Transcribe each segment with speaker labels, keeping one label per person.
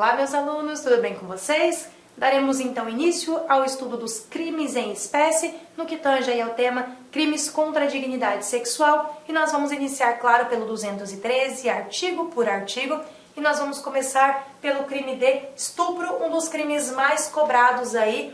Speaker 1: Olá, meus alunos, tudo bem com vocês? Daremos então início ao estudo dos crimes em espécie, no que tange aí ao tema crimes contra a dignidade sexual, e nós vamos iniciar, claro, pelo 213, artigo por artigo, e nós vamos começar pelo crime de estupro, um dos crimes mais cobrados aí,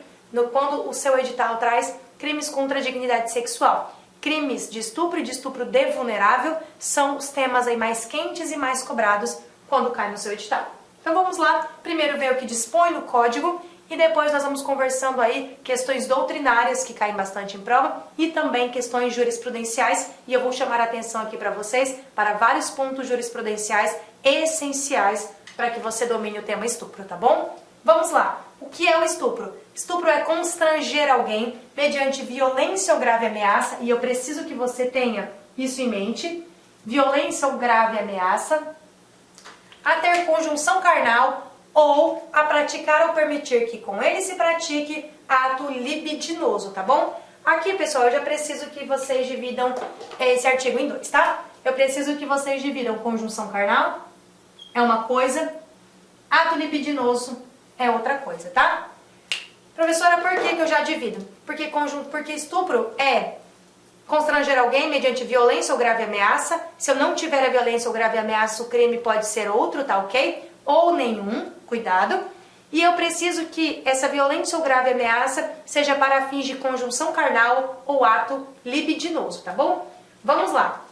Speaker 1: quando o seu edital traz crimes contra a dignidade sexual. Crimes de estupro e de estupro de vulnerável são os temas aí mais quentes e mais cobrados quando cai no seu edital. Então vamos lá, primeiro ver o que dispõe no código e depois nós vamos conversando aí questões doutrinárias que caem bastante em prova e também questões jurisprudenciais, e eu vou chamar a atenção aqui para vocês para vários pontos jurisprudenciais essenciais para que você domine o tema estupro, tá bom? Vamos lá, o que é o estupro? Estupro é constranger alguém mediante violência ou grave ameaça, e eu preciso que você tenha isso em mente, violência ou grave ameaça, a ter conjunção carnal ou a praticar ou permitir que com ele se pratique ato libidinoso, tá bom? Aqui, pessoal, eu já preciso que vocês dividam esse artigo em dois, tá? Eu preciso que vocês dividam conjunção carnal, é uma coisa, ato libidinoso é outra coisa, tá? Professora, por que eu já divido? Porque estupro é constranger alguém mediante violência ou grave ameaça. Se eu não tiver a violência ou grave ameaça, o crime pode ser outro, tá ok? Ou nenhum, cuidado. E eu preciso que essa violência ou grave ameaça seja para fins de conjunção carnal ou ato libidinoso, tá bom? Vamos lá.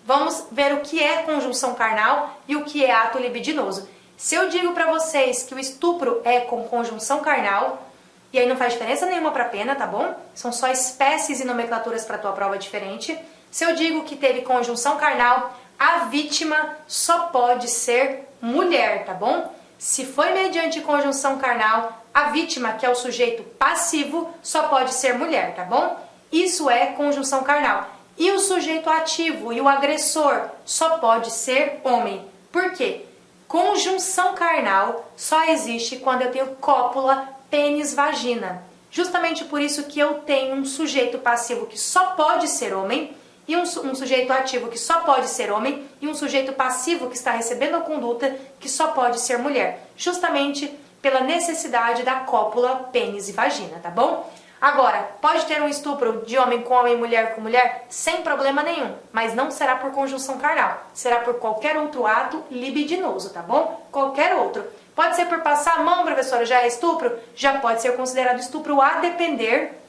Speaker 1: Vamos ver o que é conjunção carnal e o que é ato libidinoso. Se eu digo para vocês que o estupro é com conjunção carnal, e aí não faz diferença nenhuma para a pena, tá bom? São só espécies e nomenclaturas para a tua prova diferente. Se eu digo que teve conjunção carnal, a vítima só pode ser mulher, tá bom? Se foi mediante conjunção carnal, a vítima, que é o sujeito passivo, só pode ser mulher, tá bom? Isso é conjunção carnal. E o sujeito ativo e o agressor só pode ser homem. Por quê? Conjunção carnal só existe quando eu tenho cópula, pênis, vagina. Justamente por isso que eu tenho um sujeito passivo que só pode ser homem, e um sujeito ativo que só pode ser homem, e um sujeito passivo que está recebendo a conduta que só pode ser mulher. Justamente pela necessidade da cópula, pênis e vagina, tá bom? Agora, pode ter um estupro de homem com homem, mulher com mulher, sem problema nenhum, mas não será por conjunção carnal, será por qualquer outro ato libidinoso, tá bom? Qualquer outro. Pode ser por passar a mão, professora, já é estupro? Já pode ser considerado estupro a depender,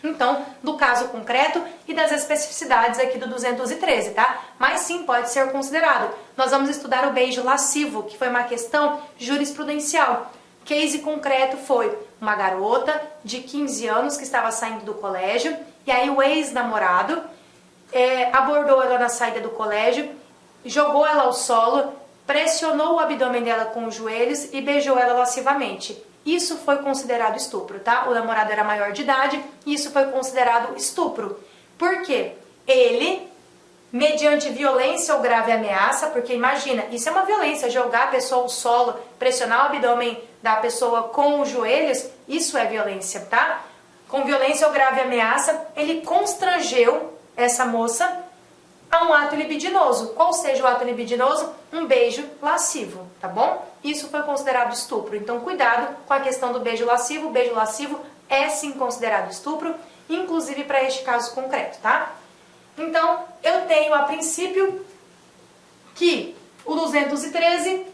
Speaker 1: então, do caso concreto e das especificidades aqui do 213, tá? Mas sim, pode ser considerado. Nós vamos estudar o beijo lascivo, que foi uma questão jurisprudencial. Case concreto foi uma garota de 15 anos que estava saindo do colégio, e aí o ex-namorado abordou ela na saída do colégio, jogou ela ao solo, pressionou o abdômen dela com os joelhos e beijou ela lascivamente. Isso foi considerado estupro, tá? O namorado era maior de idade e isso foi considerado estupro. Por quê? Ele, mediante violência ou grave ameaça, porque imagina, isso é uma violência, jogar a pessoa ao solo, pressionar o abdômen da pessoa com os joelhos, isso é violência, tá? Com violência ou grave ameaça, ele constrangeu essa moça a um ato libidinoso. Qual seja o ato libidinoso? Um beijo lascivo, tá bom? Isso foi considerado estupro. Então, cuidado com a questão do beijo lascivo. O beijo lascivo é sim considerado estupro, inclusive para este caso concreto, tá? Então, eu tenho a princípio que o 213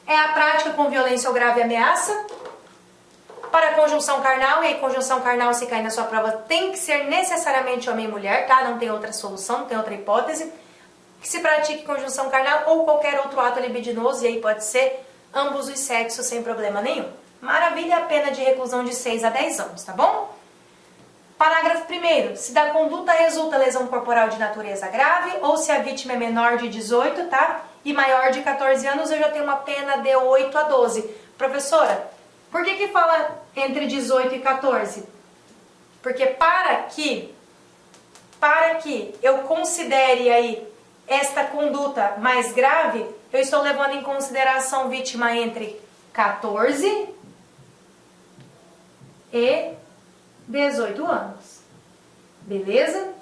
Speaker 1: é a prática com violência ou grave ameaça para conjunção carnal, e aí conjunção carnal, se cair na sua prova, tem que ser necessariamente homem e mulher, tá? Não tem outra solução, não tem outra hipótese. Que se pratique conjunção carnal ou qualquer outro ato libidinoso, e aí pode ser ambos os sexos sem problema nenhum. Maravilha, a pena de reclusão de 6 a 10 anos, tá bom? Parágrafo 1º. Se da conduta resulta lesão corporal de natureza grave, ou se a vítima é menor de 18, tá? E maior de 14 anos, eu já tenho uma pena de 8 a 12. Professora, por que fala entre 18 e 14? Porque para que eu considere aí esta conduta mais grave, eu estou levando em consideração vítima entre 14 e 18 anos. Beleza?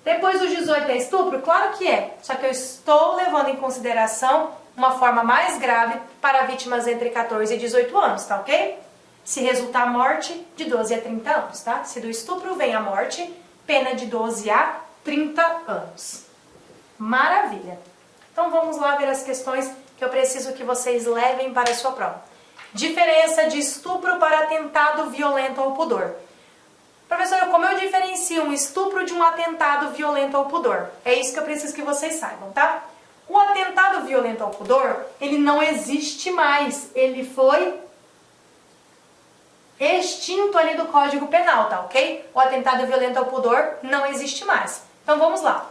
Speaker 1: Depois dos 18 é estupro? Claro que é. Só que eu estou levando em consideração uma forma mais grave para vítimas entre 14 e 18 anos, tá ok? Se resultar morte, de 12 a 30 anos, tá? Se do estupro vem a morte, pena de 12 a 30 anos. Maravilha! Então vamos lá ver as questões que eu preciso que vocês levem para a sua prova. Diferença de estupro para atentado violento ao pudor. Professora, como eu diferencio um estupro de um atentado violento ao pudor? É isso que eu preciso que vocês saibam, tá? O atentado violento ao pudor, ele não existe mais. Ele foi extinto ali do Código Penal, tá ok? O atentado violento ao pudor não existe mais. Então vamos lá.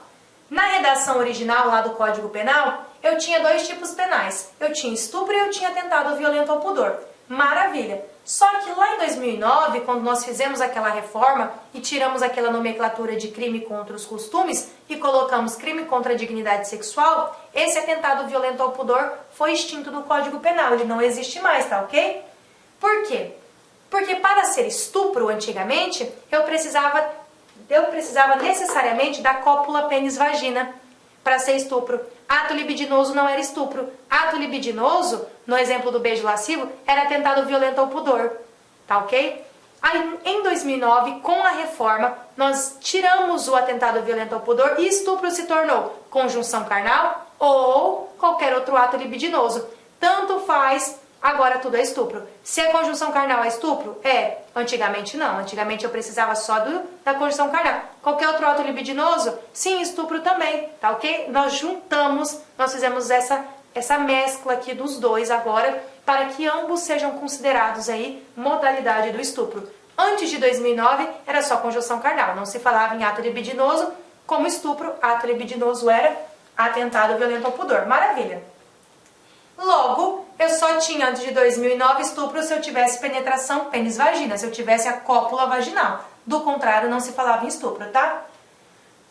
Speaker 1: Na redação original lá do Código Penal, eu tinha dois tipos penais. Eu tinha estupro e eu tinha atentado violento ao pudor. Maravilha! Só que lá em 2009, quando nós fizemos aquela reforma e tiramos aquela nomenclatura de crime contra os costumes e colocamos crime contra a dignidade sexual, esse atentado violento ao pudor foi extinto do Código Penal. Ele não existe mais, tá ok? Por quê? Porque para ser estupro antigamente, eu precisava necessariamente da cópula pênis-vagina para ser estupro. Ato libidinoso não era estupro. Ato libidinoso, no exemplo do beijo lascivo, era atentado violento ao pudor. Tá ok? Aí, em 2009, com a reforma, nós tiramos o atentado violento ao pudor e estupro se tornou conjunção carnal ou qualquer outro ato libidinoso. Tanto faz, agora tudo é estupro. Se a conjunção carnal é estupro? É. Antigamente não. Antigamente eu precisava só da conjunção carnal. Qualquer outro ato libidinoso? Sim, estupro também. Tá ok? Nós juntamos, nós fizemos essa mescla aqui dos dois agora, para que ambos sejam considerados aí modalidade do estupro. Antes de 2009 era só conjunção carnal. Não se falava em ato libidinoso como estupro. Ato libidinoso era atentado violento ao pudor. Maravilha! Logo, eu só tinha antes de 2009 estupro se eu tivesse penetração pênis-vagina, se eu tivesse a cópula vaginal. Do contrário, não se falava em estupro, tá?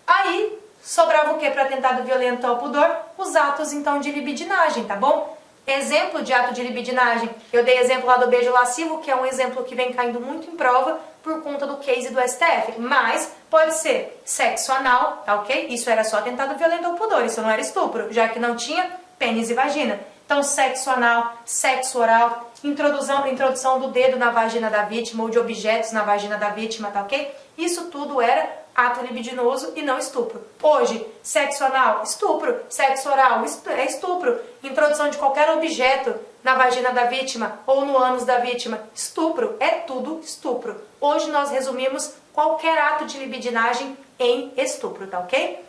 Speaker 1: Aí, sobrava o que para atentado violento ao pudor? Os atos, então, de libidinagem, tá bom? Exemplo de ato de libidinagem. Eu dei exemplo lá do beijo lascivo, que é um exemplo que vem caindo muito em prova por conta do case do STF. Mas pode ser sexo anal, tá ok? Isso era só atentado violento ao pudor, isso não era estupro, já que não tinha pênis e vagina. Então, sexo anal, sexo oral, introdução do dedo na vagina da vítima ou de objetos na vagina da vítima, tá ok? Isso tudo era ato libidinoso e não estupro. Hoje, sexo anal, estupro. Sexo oral, é estupro. Introdução de qualquer objeto na vagina da vítima ou no ânus da vítima, estupro. É tudo estupro. Hoje nós resumimos qualquer ato de libidinagem em estupro, tá ok?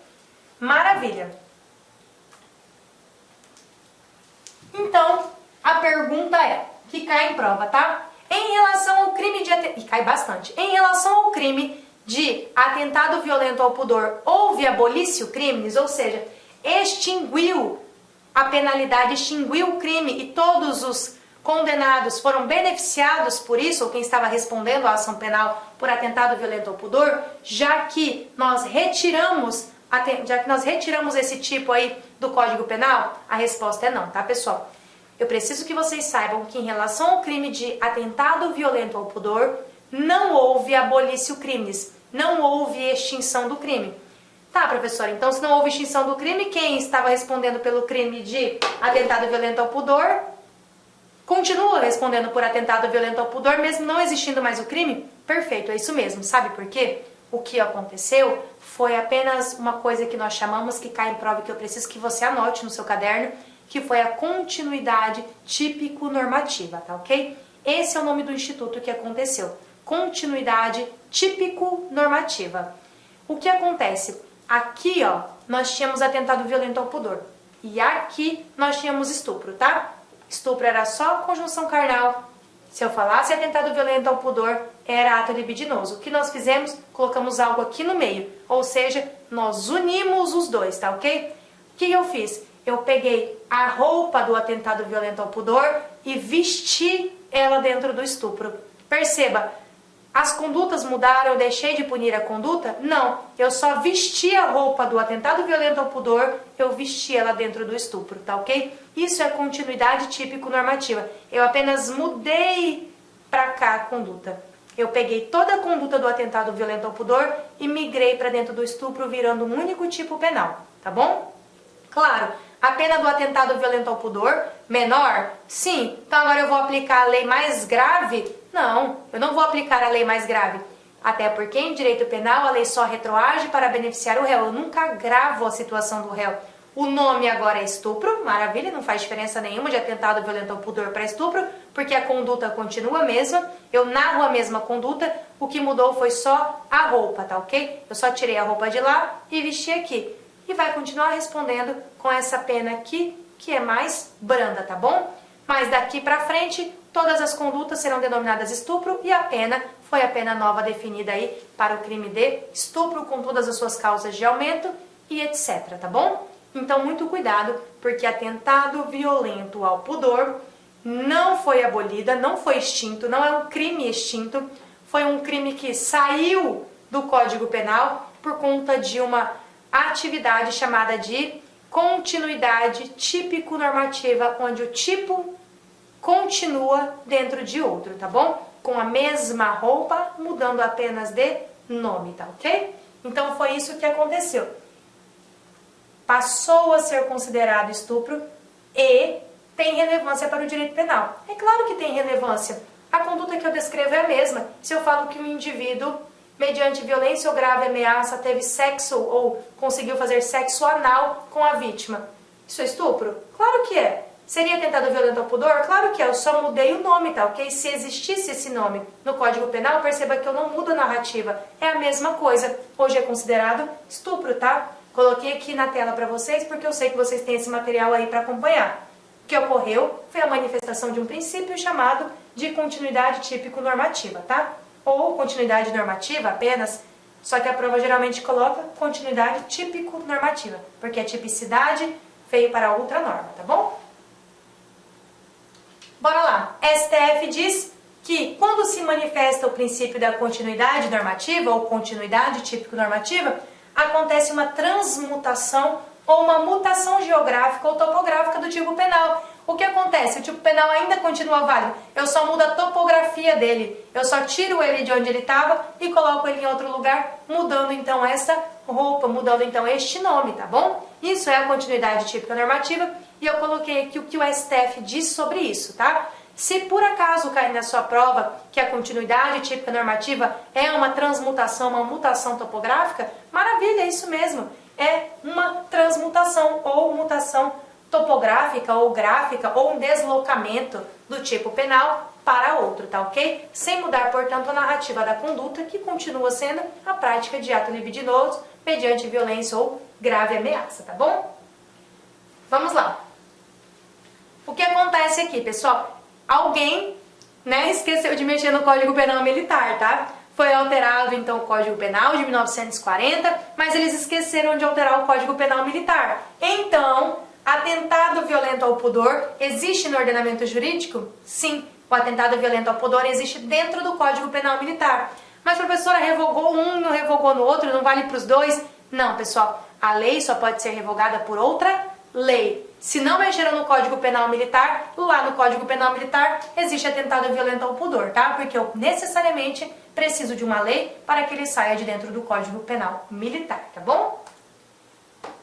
Speaker 1: Maravilha! Então, a pergunta é, que cai em prova, tá? Em relação ao crime de atentado, e cai bastante, em relação ao crime de atentado violento ao pudor, houve abolício crimes, ou seja, extinguiu a penalidade, extinguiu o crime e todos os condenados foram beneficiados por isso, ou quem estava respondendo à ação penal por atentado violento ao pudor, já que nós retiramos esse tipo aí do Código Penal? A resposta é não, tá, pessoal? Eu preciso que vocês saibam que em relação ao crime de atentado violento ao pudor, não houve abolício crimes, não houve extinção do crime. Tá, professora, então se não houve extinção do crime, quem estava respondendo pelo crime de atentado violento ao pudor continua respondendo por atentado violento ao pudor, mesmo não existindo mais o crime? Perfeito, é isso mesmo. Sabe por quê? O que aconteceu foi apenas uma coisa que nós chamamos, que cai em prova, que eu preciso que você anote no seu caderno, que foi a continuidade típico-normativa, tá ok? Esse é o nome do instituto que aconteceu. Continuidade típico-normativa. O que acontece? Aqui, ó, nós tínhamos atentado violento ao pudor. E aqui nós tínhamos estupro, tá? Estupro era só conjunção carnal. Se eu falasse atentado violento ao pudor, era ato libidinoso. O que nós fizemos? Colocamos algo aqui no meio. Ou seja, nós unimos os dois, tá ok? O que eu fiz? Eu peguei a roupa do atentado violento ao pudor e vesti ela dentro do estupro. Perceba, as condutas mudaram, eu deixei de punir a conduta? Não, eu só vesti a roupa do atentado violento ao pudor, eu vesti ela dentro do estupro, tá ok? Isso é continuidade típico-normativa. Eu apenas mudei pra cá a conduta. Eu peguei toda a conduta do atentado violento ao pudor e migrei para dentro do estupro, virando um único tipo penal, tá bom? Claro, A pena do atentado violento ao pudor, menor? Sim. Então agora eu vou aplicar a lei mais grave? Não, eu não vou aplicar a lei mais grave. Até porque em direito penal a lei só retroage para beneficiar o réu. Eu nunca agravo a situação do réu. O nome agora é estupro, maravilha, não faz diferença nenhuma de atentado violento ao pudor para estupro, porque a conduta continua a mesma, eu narro a mesma conduta, o que mudou foi só a roupa, tá ok? Eu só tirei a roupa de lá e vesti aqui. E vai continuar respondendo com essa pena aqui, que é mais branda, tá bom? Mas daqui pra frente, todas as condutas serão denominadas estupro e a pena foi a pena nova definida aí para o crime de estupro com todas as suas causas de aumento e etc, tá bom? Então, muito cuidado, porque atentado violento ao pudor não foi abolida, não foi extinto, não é um crime extinto, foi um crime que saiu do Código Penal por conta de uma atividade chamada de continuidade típico-normativa, onde o tipo continua dentro de outro, tá bom? Com a mesma roupa, mudando apenas de nome, tá ok? Então, foi isso que aconteceu. Passou a ser considerado estupro e tem relevância para o direito penal. É claro que tem relevância. A conduta que eu descrevo é a mesma. Se eu falo que um indivíduo, mediante violência ou grave ameaça, teve sexo ou conseguiu fazer sexo anal com a vítima, isso é estupro? Claro que é. Seria atentado violento ao pudor? Claro que é. Eu só mudei o nome, tá ok? Se existisse esse nome no Código Penal, perceba que eu não mudo a narrativa. É a mesma coisa. Hoje é considerado estupro, tá? Coloquei aqui na tela para vocês porque eu sei que vocês têm esse material aí para acompanhar. O que ocorreu foi a manifestação de um princípio chamado de continuidade típico-normativa, tá? Ou continuidade normativa apenas, só que a prova geralmente coloca continuidade típico-normativa, porque a tipicidade veio para outra norma, tá bom? Bora lá. STF diz que quando se manifesta o princípio da continuidade normativa ou continuidade típico-normativa, acontece uma transmutação ou uma mutação geográfica ou topográfica do tipo penal. O que acontece? O tipo penal ainda continua válido, eu só mudo a topografia dele, eu só tiro ele de onde ele estava e coloco ele em outro lugar, mudando então essa roupa, mudando então este nome, tá bom? Isso é a continuidade típica normativa e eu coloquei aqui o que o STF diz sobre isso, tá? Se por acaso cair na sua prova que a continuidade típica normativa é uma transmutação, uma mutação topográfica, maravilha, é isso mesmo. É uma transmutação ou mutação topográfica ou gráfica ou um deslocamento do tipo penal para outro, tá ok? Sem mudar, portanto, a narrativa da conduta, que continua sendo a prática de ato libidinoso mediante violência ou grave ameaça, tá bom? Vamos lá. O que acontece aqui, pessoal? Alguém, esqueceu de mexer no Código Penal Militar, tá? Foi alterado, então, o Código Penal de 1940, mas eles esqueceram de alterar o Código Penal Militar. Então, atentado violento ao pudor existe no ordenamento jurídico? Sim, o atentado violento ao pudor existe dentro do Código Penal Militar. Mas, professora, revogou um, não revogou no outro, não vale para os dois? Não, pessoal, a lei só pode ser revogada por outra lei. Se não mexeram no Código Penal Militar, lá no Código Penal Militar existe atentado violento ao pudor, tá? Porque eu necessariamente preciso de uma lei para que ele saia de dentro do Código Penal Militar, tá bom?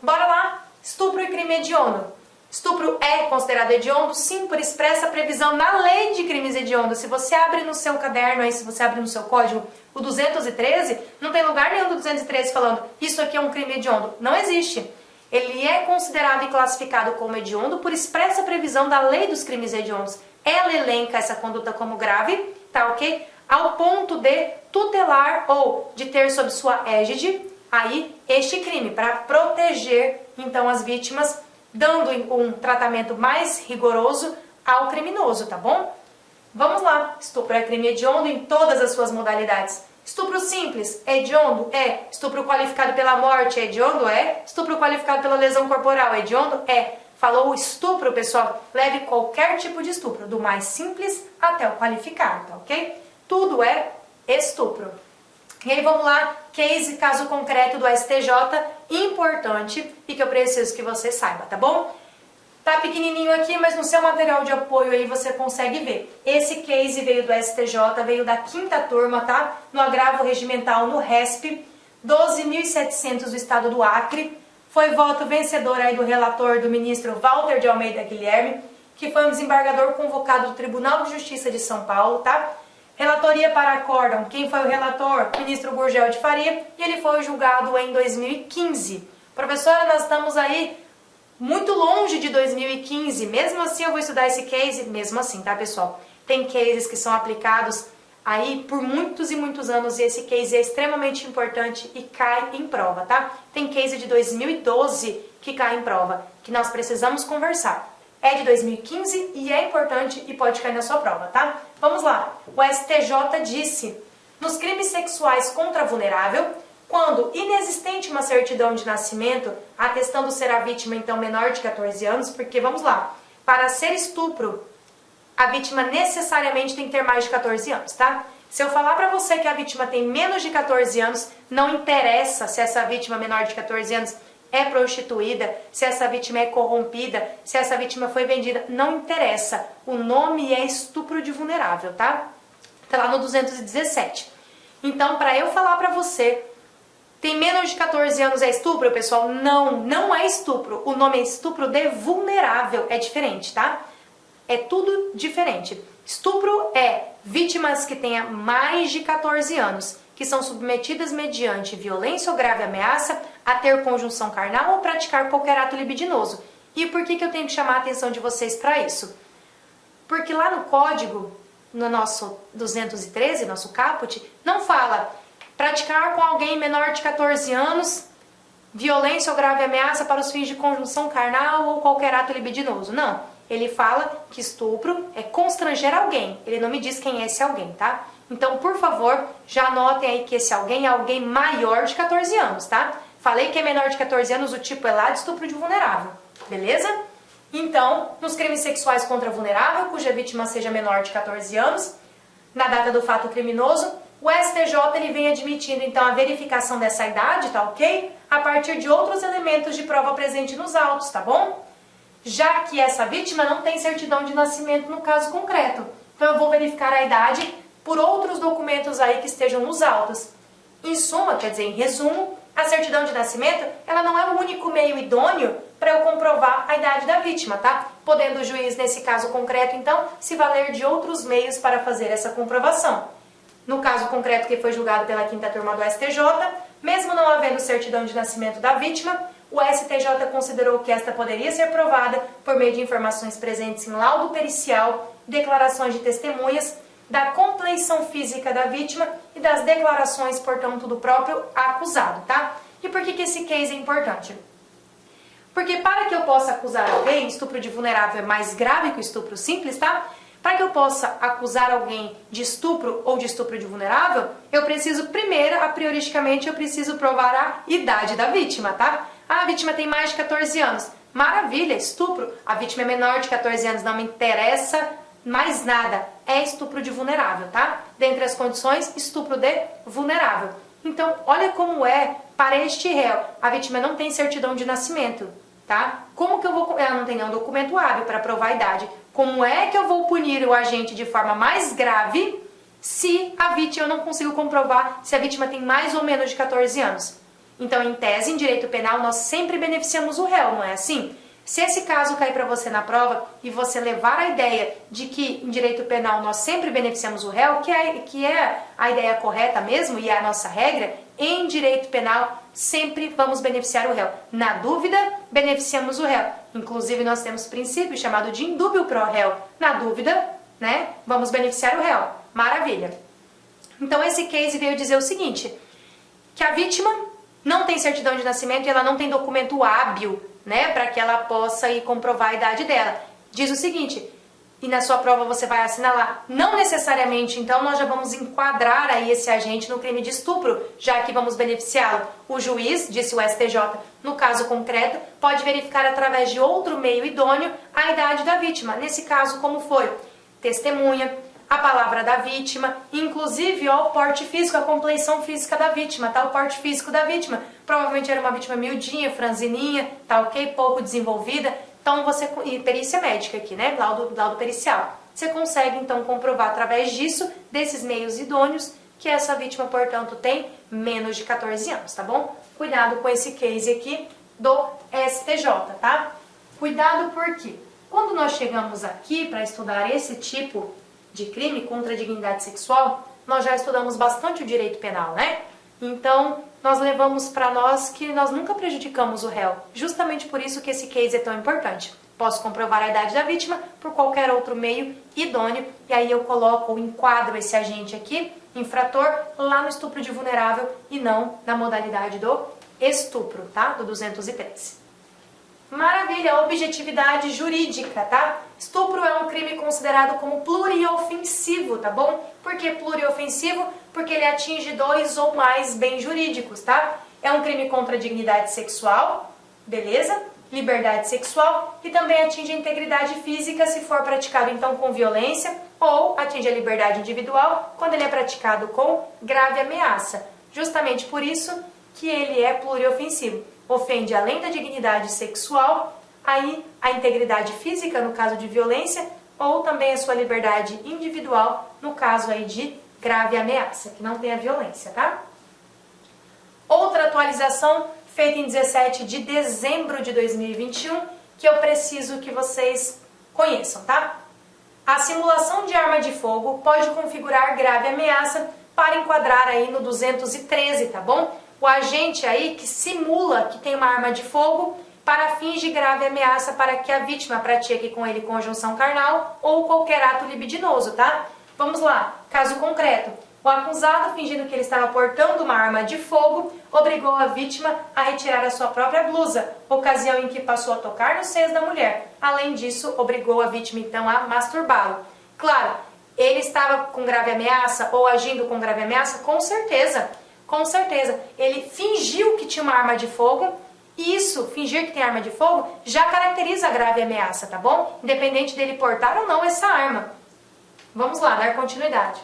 Speaker 1: Bora lá! Estupro e crime hediondo. Estupro é considerado hediondo, sim, por expressa previsão na lei de crimes hediondos. Se você abre no seu caderno aí, se você abre no seu código, o 213, não tem lugar nenhum do 213 falando isso aqui é um crime hediondo. Não existe. Ele é considerado e classificado como hediondo por expressa previsão da lei dos crimes hediondos. Ela elenca essa conduta como grave, tá ok? Ao ponto de tutelar ou de ter sob sua égide aí este crime, para proteger então as vítimas, dando um tratamento mais rigoroso ao criminoso, tá bom? Vamos lá, estupro é crime hediondo em todas as suas modalidades. Estupro simples, é hediondo? É. Estupro qualificado pela morte, é hediondo? É. Estupro qualificado pela lesão corporal, é hediondo? É. Falou estupro, pessoal, leve qualquer tipo de estupro, do mais simples até o qualificado, tá ok? Tudo é estupro. E aí vamos lá, case, caso concreto do STJ, importante e que eu preciso que você saiba, tá bom? Tá pequenininho aqui, mas no seu material de apoio aí você consegue ver. Esse case veio do STJ, veio da 5ª turma, tá? No agravo regimental no RESP, 12.700 do estado do Acre. Foi voto vencedor aí do relator, do ministro Walter de Almeida Guilherme, que foi um desembargador convocado do Tribunal de Justiça de São Paulo, tá? Relatoria para acórdão, quem foi o relator? O ministro Gurgel de Faria, e ele foi julgado em 2015. Professora, nós estamos aí muito longe de 2015, mesmo assim eu vou estudar esse case, mesmo assim, tá, pessoal? Tem cases que são aplicados aí por muitos e muitos anos e esse case é extremamente importante e cai em prova, tá? Tem case de 2012 que cai em prova, que nós precisamos conversar. É de 2015 e é importante e pode cair na sua prova, tá? Vamos lá. O STJ disse: nos crimes sexuais contra vulnerável, quando inexistente uma certidão de nascimento, atestando ser a vítima então menor de 14 anos, porque vamos lá, para ser estupro, a vítima necessariamente tem que ter mais de 14 anos, tá? Se eu falar pra você que a vítima tem menos de 14 anos, não interessa se essa vítima menor de 14 anos é prostituída, se essa vítima é corrompida, se essa vítima foi vendida, não interessa. O nome é estupro de vulnerável, tá? Tá lá no 217. Então, para eu falar pra você, tem menos de 14 anos é estupro, pessoal? Não, não é estupro. O nome é estupro de vulnerável, é diferente, tá? É tudo diferente. Estupro é vítimas que tenham mais de 14 anos, que são submetidas mediante violência ou grave ameaça a ter conjunção carnal ou praticar qualquer ato libidinoso. E por que eu tenho que chamar a atenção de vocês para isso? Porque lá no código, no nosso 213, nosso caput, não fala praticar com alguém menor de 14 anos violência ou grave ameaça para os fins de conjunção carnal ou qualquer ato libidinoso. Não. Ele fala que estupro é constranger alguém. Ele não me diz quem é esse alguém, tá? Então, por favor, já anotem aí que esse alguém é alguém maior de 14 anos, tá? Falei que é menor de 14 anos, o tipo é lá de estupro de vulnerável, beleza? Então, nos crimes sexuais contra vulnerável, cuja vítima seja menor de 14 anos, na data do fato criminoso, o STJ ele vem admitindo, então, a verificação dessa idade, tá ok? A partir de outros elementos de prova presente nos autos, tá bom? Já que essa vítima não tem certidão de nascimento no caso concreto. Então eu vou verificar a idade por outros documentos aí que estejam nos autos. Em suma, quer dizer, em resumo, a certidão de nascimento, ela não é o único meio idôneo para eu comprovar a idade da vítima, tá? Podendo o juiz, nesse caso concreto, então, se valer de outros meios para fazer essa comprovação. No caso concreto que foi julgado pela 5ª turma do STJ, mesmo não havendo certidão de nascimento da vítima, o STJ considerou que esta poderia ser provada por meio de informações presentes em laudo pericial, declarações de testemunhas, da compleição física da vítima e das declarações, portanto, do próprio acusado, tá? E por que esse case é importante? Porque para que eu possa acusar alguém, estupro de vulnerável é mais grave que o estupro simples, tá? Para que eu possa acusar alguém de estupro ou de estupro de vulnerável, eu preciso primeiro, a prioristicamente, eu preciso provar a idade da vítima, tá? Ah, a vítima tem mais de 14 anos. Maravilha, estupro. A vítima é menor de 14 anos, não me interessa mais nada. É estupro de vulnerável, tá? Dentre as condições, estupro de vulnerável. Então, olha como é para este réu. A vítima não tem certidão de nascimento, tá? Como que eu vou... Ela não tem nenhum documento hábil para provar a idade. Como é que eu vou punir o agente de forma mais grave se a vítima, eu não consigo comprovar se a vítima tem mais ou menos de 14 anos? Então, em tese, em direito penal, nós sempre beneficiamos o réu, não é assim? Se esse caso cair para você na prova e você levar a ideia de que em direito penal nós sempre beneficiamos o réu, que é a ideia correta mesmo e é a nossa regra, em direito penal sempre vamos beneficiar o réu. Na dúvida, beneficiamos o réu. Inclusive, nós temos princípio chamado de indúbio pro réu. Na dúvida, né, vamos beneficiar o réu. Maravilha. Então, esse case veio dizer o seguinte, que a vítima não tem certidão de nascimento e ela não tem documento hábil, né, para que ela possa ir comprovar a idade dela. Diz o seguinte, e na sua prova você vai assinalar, não necessariamente, então nós já vamos enquadrar aí esse agente no crime de estupro, já que vamos beneficiá-lo. O juiz, disse o STJ, no caso concreto, pode verificar através de outro meio idôneo a idade da vítima. Nesse caso, como foi? Testemunha, a palavra da vítima, inclusive ó, o porte físico, a compleição física da vítima, tá? O porte físico da vítima. Provavelmente era uma vítima miudinha, franzininha, tá ok? Pouco desenvolvida. Então você, e perícia médica aqui, né? Laudo pericial. Você consegue então comprovar através disso, desses meios idôneos, que essa vítima, portanto, tem menos de 14 anos, tá bom? Cuidado com esse case aqui do STJ, tá? Cuidado porque quando nós chegamos aqui para estudar esse tipo de crime contra a dignidade sexual, nós já estudamos bastante o direito penal, né? Então, nós levamos para nós que nós nunca prejudicamos o réu. Justamente por isso que esse case é tão importante. Posso comprovar a idade da vítima por qualquer outro meio idôneo, e aí eu coloco ou enquadro esse agente aqui, infrator, lá no estupro de vulnerável e não na modalidade do estupro, tá? Do 213. Maravilha, objetividade jurídica, tá? Estupro é um crime considerado como pluriofensivo, tá bom? Por que pluriofensivo? Porque ele atinge 2 ou mais bens jurídicos, tá? É um crime contra a dignidade sexual, beleza? Liberdade sexual e também atinge a integridade física se for praticado então com violência ou atinge a liberdade individual quando ele é praticado com grave ameaça. Justamente por isso que ele é pluriofensivo. Ofende além da dignidade sexual, aí a integridade física no caso de violência ou também a sua liberdade individual no caso aí de grave ameaça, que não tem a violência, tá? Outra atualização feita em 17 de dezembro de 2021, que eu preciso que vocês conheçam, tá? A simulação de arma de fogo pode configurar grave ameaça para enquadrar aí no 213, tá bom? O agente aí que simula que tem uma arma de fogo para fins de grave ameaça para que a vítima pratique com ele conjunção carnal ou qualquer ato libidinoso, tá? Vamos lá, caso concreto. O acusado, fingindo que ele estava portando uma arma de fogo, obrigou a vítima a retirar a sua própria blusa, ocasião em que passou a tocar nos seios da mulher. Além disso, obrigou a vítima então a masturbá-lo. Claro, ele estava com grave ameaça ou agindo com grave ameaça? Com certeza. Com certeza, ele fingiu que tinha uma arma de fogo, e isso, fingir que tem arma de fogo, já caracteriza a grave ameaça, tá bom? Independente dele portar ou não essa arma. Vamos lá, dar continuidade.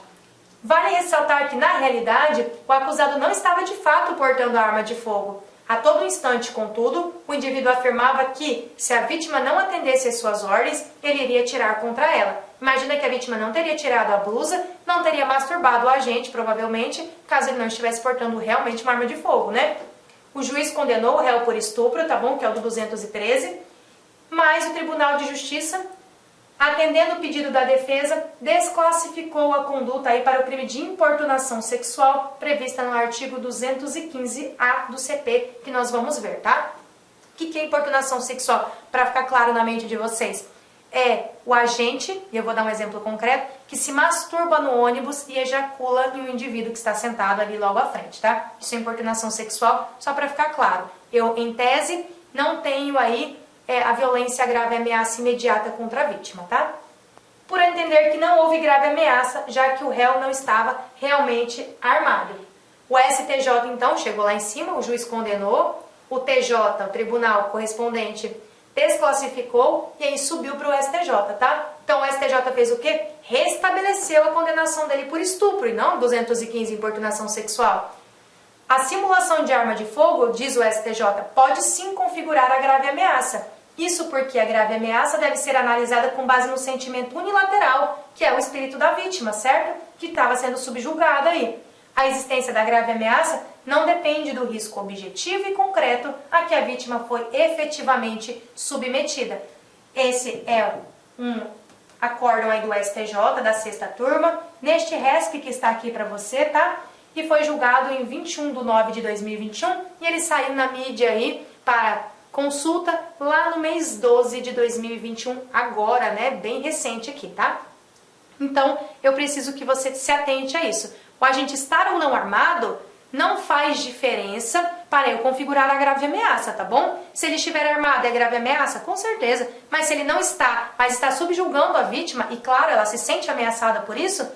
Speaker 1: Vale ressaltar que, na realidade, o acusado não estava de fato portando a arma de fogo. A todo instante, contudo, o indivíduo afirmava que, se a vítima não atendesse às suas ordens, ele iria atirar contra ela. Imagina que a vítima não teria tirado a blusa, não teria masturbado o agente, provavelmente, caso ele não estivesse portando realmente uma arma de fogo, né? O juiz condenou o réu por estupro, tá bom? Que é o do 213, mas o Tribunal de Justiça, atendendo o pedido da defesa, desclassificou a conduta aí para o crime de importunação sexual prevista no artigo 215-A do CP, que nós vamos ver, tá? O que é importunação sexual? Para ficar claro na mente de vocês. É o agente, e eu vou dar um exemplo concreto, que se masturba no ônibus e ejacula em um indivíduo que está sentado ali logo à frente, tá? Isso é importunação sexual, só para ficar claro. Eu, em tese, não tenho aí a violência grave ameaça imediata contra a vítima, tá? Por entender que não houve grave ameaça, já que o réu não estava realmente armado. O STJ, então, chegou lá em cima, o juiz condenou, o TJ, o tribunal correspondente, desclassificou e aí subiu para o STJ, tá? Então o STJ fez o quê? Restabeleceu a condenação dele por estupro e não 215 importunação sexual. A simulação de arma de fogo, diz o STJ, pode sim configurar a grave ameaça. Isso porque a grave ameaça deve ser analisada com base no sentimento unilateral, que é o espírito da vítima, certo? Que estava sendo subjugada aí. A existência da grave ameaça não depende do risco objetivo e concreto a que a vítima foi efetivamente submetida. Esse é um acórdão aí do STJ, da 6ª turma, neste RESC que está aqui para você, tá? E foi julgado em 21/9/2021 e ele saiu na mídia aí para consulta lá no mês 12 de 2021, agora, né? Bem recente aqui, tá? Então, eu preciso que você se atente a isso. O agente estar ou não armado não faz diferença para eu configurar a grave ameaça, tá bom? Se ele estiver armado é grave ameaça? Com certeza. Mas se ele não está, mas está subjugando a vítima, e claro, ela se sente ameaçada por isso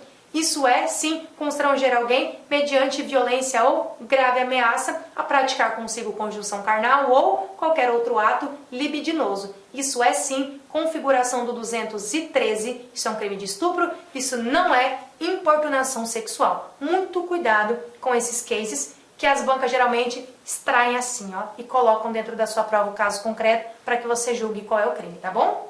Speaker 1: é, sim, constranger alguém mediante violência ou grave ameaça a praticar consigo conjunção carnal ou qualquer outro ato libidinoso. Isso é, sim, configuração do 213, isso é um crime de estupro, isso não é importunação sexual. Muito cuidado com esses cases que as bancas geralmente extraem assim, ó, e colocam dentro da sua prova o caso concreto para que você julgue qual é o crime, tá bom?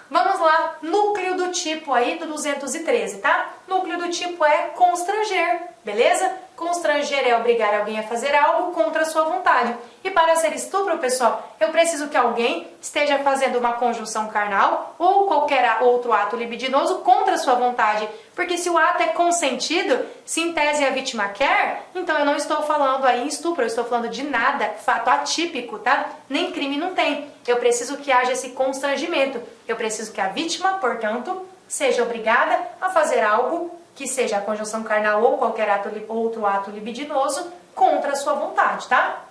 Speaker 1: Vamos lá, núcleo do tipo aí do 213, tá? Núcleo do tipo é constranger, beleza? Constranger é obrigar alguém a fazer algo contra a sua vontade. E para ser estupro, pessoal, eu preciso que alguém esteja fazendo uma conjunção carnal ou qualquer outro ato libidinoso contra a sua vontade. Porque se o ato é consentido, se em tese a vítima quer, então eu não estou falando aí em estupro, eu estou falando de nada, fato atípico, tá? Nem crime não tem. Eu preciso que haja esse constrangimento. Eu preciso que a vítima, portanto, seja obrigada a fazer algo que seja a conjunção carnal ou qualquer outro ato libidinoso contra a sua vontade, tá?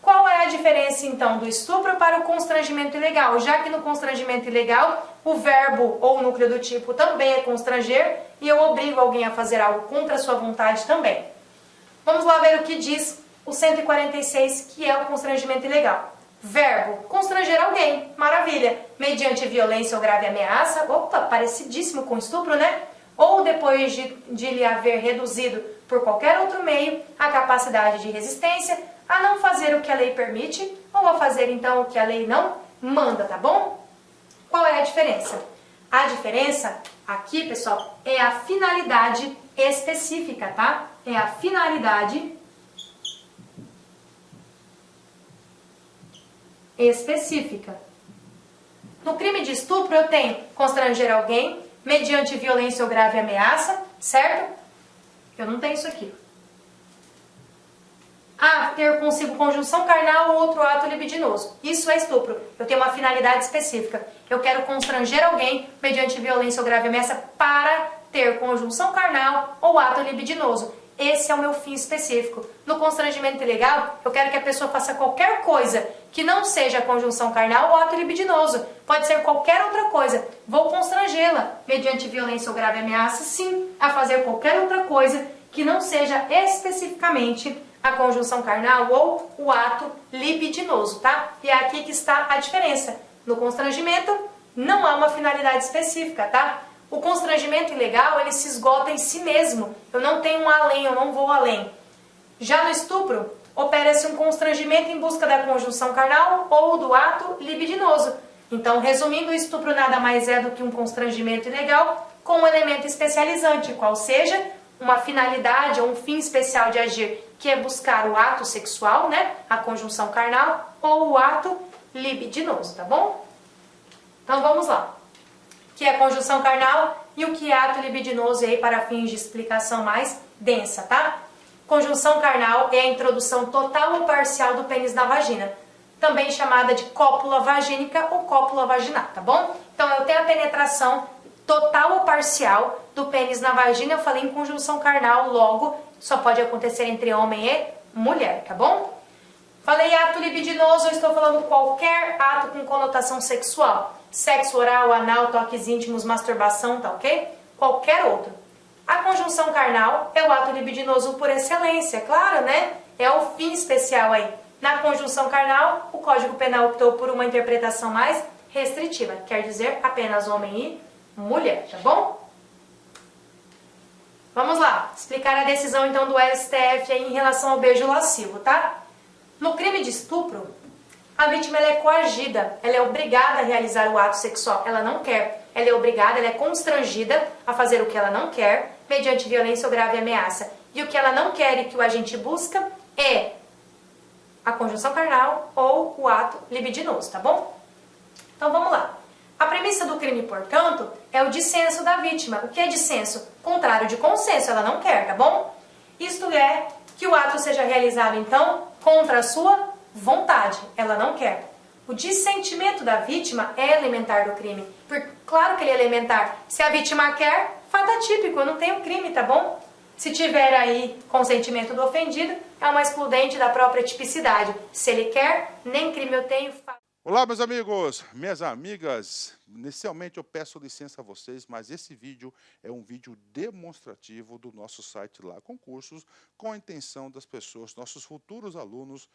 Speaker 1: Qual é a diferença, então, do estupro para o constrangimento ilegal? Já que no constrangimento ilegal, o verbo ou núcleo do tipo também é constranger e eu obrigo alguém a fazer algo contra a sua vontade também. Vamos lá ver o que diz o 146, que é o constrangimento ilegal. Verbo, constranger alguém, maravilha, mediante violência ou grave ameaça, opa, parecidíssimo com estupro, né? Ou depois de lhe haver reduzido por qualquer outro meio a capacidade de resistência, a não fazer o que a lei permite ou a fazer então o que a lei não manda, tá bom? Qual é a diferença? A diferença aqui, pessoal, é a finalidade específica, tá? É a finalidade específica. No crime de estupro eu tenho constranger alguém mediante violência ou grave ameaça, certo? Eu não tenho isso aqui. A, ter consigo conjunção carnal ou outro ato libidinoso. Isso é estupro. Eu tenho uma finalidade específica. Eu quero constranger alguém mediante violência ou grave ameaça para ter conjunção carnal ou ato libidinoso. Esse é o meu fim específico. No constrangimento ilegal, eu quero que a pessoa faça qualquer coisa que não seja conjunção carnal ou ato libidinoso. Pode ser qualquer outra coisa. Vou constrangê-la, mediante violência ou grave ameaça, sim, a fazer qualquer outra coisa que não seja especificamente a conjunção carnal ou o ato libidinoso, tá? E é aqui que está a diferença. No constrangimento, não há uma finalidade específica, tá? O constrangimento ilegal, ele se esgota em si mesmo. Eu não tenho um além, eu não vou além. Já no estupro, opera-se um constrangimento em busca da conjunção carnal ou do ato libidinoso. Então, resumindo, o estupro nada mais é do que um constrangimento ilegal com um elemento especializante, qual seja uma finalidade ou um fim especial de agir, que é buscar o ato sexual, né? A conjunção carnal ou o ato libidinoso, tá bom? Então, vamos lá. Que é conjunção carnal e o que é ato libidinoso aí para fins de explicação mais densa, tá? Conjunção carnal é a introdução total ou parcial do pênis na vagina, também chamada de cópula vagínica ou cópula vaginal, tá bom? Então eu tenho a penetração total ou parcial do pênis na vagina, eu falei em conjunção carnal, logo só pode acontecer entre homem e mulher, tá bom? Falei ato libidinoso, eu estou falando qualquer ato com conotação sexual. Sexo oral, anal, toques íntimos, masturbação, tá ok? Qualquer outro. A conjunção carnal é o ato libidinoso por excelência, claro, né? É o fim especial aí. Na conjunção carnal, o Código Penal optou por uma interpretação mais restritiva, quer dizer apenas homem e mulher, tá bom? Vamos lá, explicar a decisão então do STF aí em relação ao beijo lascivo, tá? No crime de estupro, a vítima ela é coagida, ela é obrigada a realizar o ato sexual, ela não quer. Ela é obrigada, ela é constrangida a fazer o que ela não quer, mediante violência ou grave ameaça. E o que ela não quer e que o agente busca é a conjunção carnal ou o ato libidinoso, tá bom? Então vamos lá. A premissa do crime, portanto, é o dissenso da vítima. O que é dissenso? Contrário de consenso, ela não quer, tá bom? Isto é, que o ato seja realizado, então, contra a sua vontade, ela não quer. O dissentimento da vítima é elementar do crime. Claro que ele é elementar. Se a vítima quer, fato atípico, eu não tenho crime, tá bom? Se tiver aí consentimento do ofendido, é uma excludente da própria tipicidade. Se ele quer, nem crime eu tenho.
Speaker 2: Olá, meus amigos, minhas amigas. Inicialmente eu peço licença a vocês, mas esse vídeo é um vídeo demonstrativo do nosso site lá, Concursos, com a intenção das pessoas, nossos futuros alunos,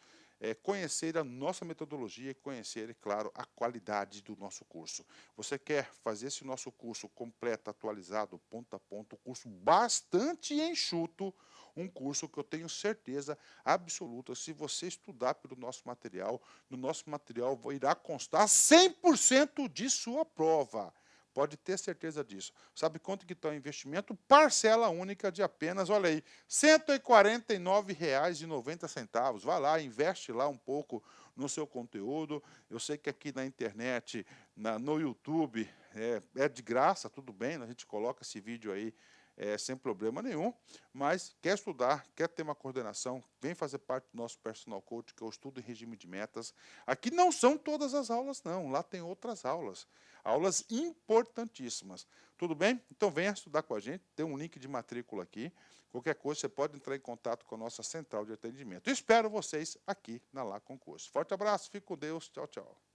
Speaker 2: conhecer a nossa metodologia e conhecer, claro, a qualidade do nosso curso. Você quer fazer esse nosso curso completo, atualizado, ponto a ponto, curso bastante enxuto, um curso que eu tenho certeza absoluta, se você estudar pelo nosso material, no nosso material irá constar 100% de sua prova. Pode ter certeza disso. Sabe quanto que está o investimento? Parcela única de apenas, olha aí, R$ 149,90. Vai lá, investe lá um pouco no seu conteúdo. Eu sei que aqui na internet, no YouTube, é de graça, tudo bem, a gente coloca esse vídeo aí sem problema nenhum, mas quer estudar, quer ter uma coordenação, vem fazer parte do nosso Personal Coach, que é o estudo em regime de metas. Aqui não são todas as aulas, não, lá tem outras aulas importantíssimas. Tudo bem? Então venha estudar com a gente, tem um link de matrícula aqui. Qualquer coisa, você pode entrar em contato com a nossa central de atendimento. Espero vocês aqui na Lá Concurso. Forte abraço, fique com Deus, tchau, tchau.